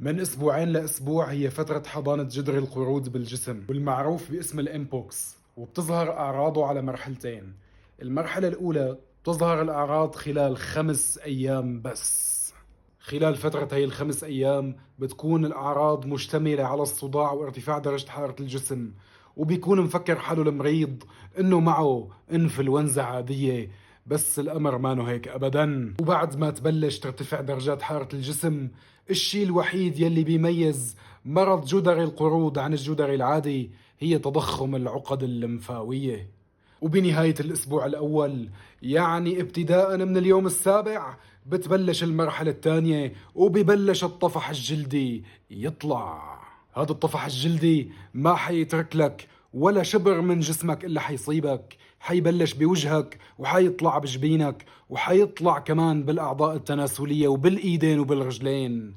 من أسبوعين لأسبوع هي فترة حضانة جدري القرود بالجسم والمعروف باسم الإمبوكس، وبتظهر أعراضه على مرحلتين. المرحلة الأولى بتظهر الأعراض خلال 5 أيام بس. خلال فترة هي ال5 أيام بتكون الأعراض مشتملة على الصداع وارتفاع درجة حرارة الجسم، وبيكون مفكر حاله المريض إنه معه إنفلونزا عادية، بس الأمر مانو هيك أبداً. وبعد ما تبلش ترتفع درجات حرارة الجسم، الشي الوحيد يلي بيميز مرض جدري القرود عن الجدري العادي هي تضخم العقد اللمفاوية. وبنهاية الأسبوع الأول، يعني ابتداء من اليوم السابع، بتبلش المرحلة الثانية وببلش الطفح الجلدي يطلع. هذا الطفح الجلدي ما حيترك لك ولا شبر من جسمك إلا حيصيبك. حيبلش بوجهك وحيطلع بجبينك وحيطلع كمان بالأعضاء التناسلية وبالإيدين وبالرجلين.